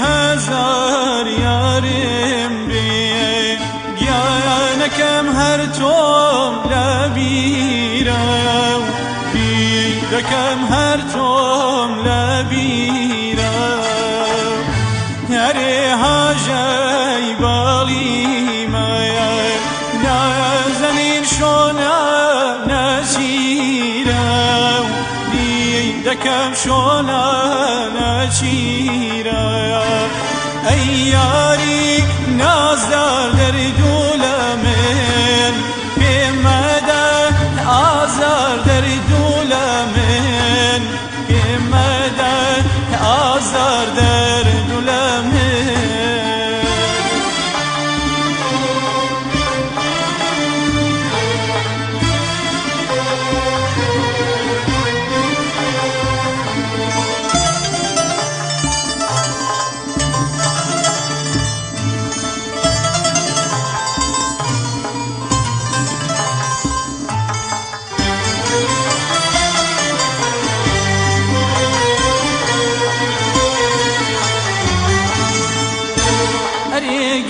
هزار يارم بي گیانکم هر توم لبیرم بیرکم هر توم لبیرم هری هاجای بالی مایا نازنین شونا نشیرم بیرکم شونا نشیرم ای یاری نازدار در دولمن پیمده آزار در دولمن پیمده آزار در دولمن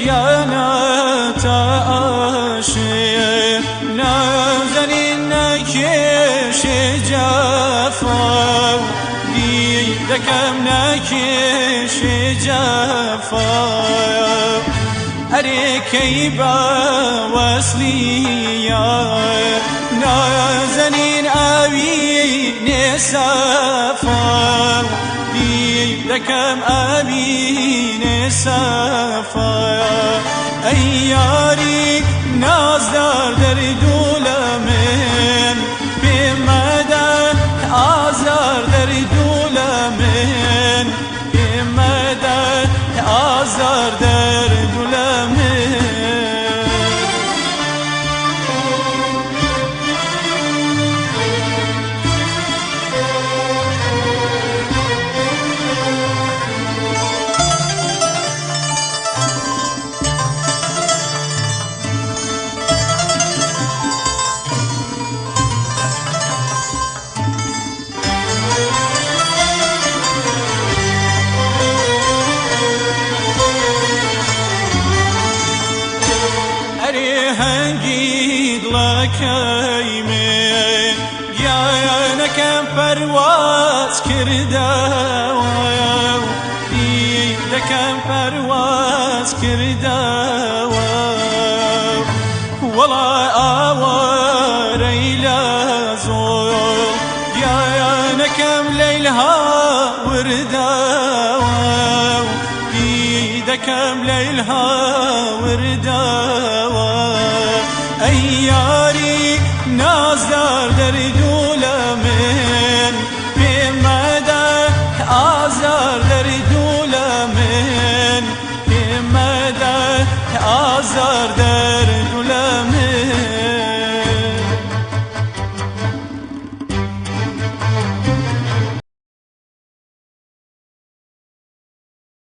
گیانا تا عاشق نازنین نکش جفا دیدکم نکش جفا اری کی با وصلی نازنین آوی نصفا دیدکم آوی نصفا ای یاری نازدار در دولمن پیمده آزار در دولمن پیمده آزار در دولمن هنگید لکیمه گیانکم پرواز کرده دیدکم پرواز کرده ولا آوار ایلا زول گیانکم لیلها ورده دیدکم لیلها ورده ای یاری ناز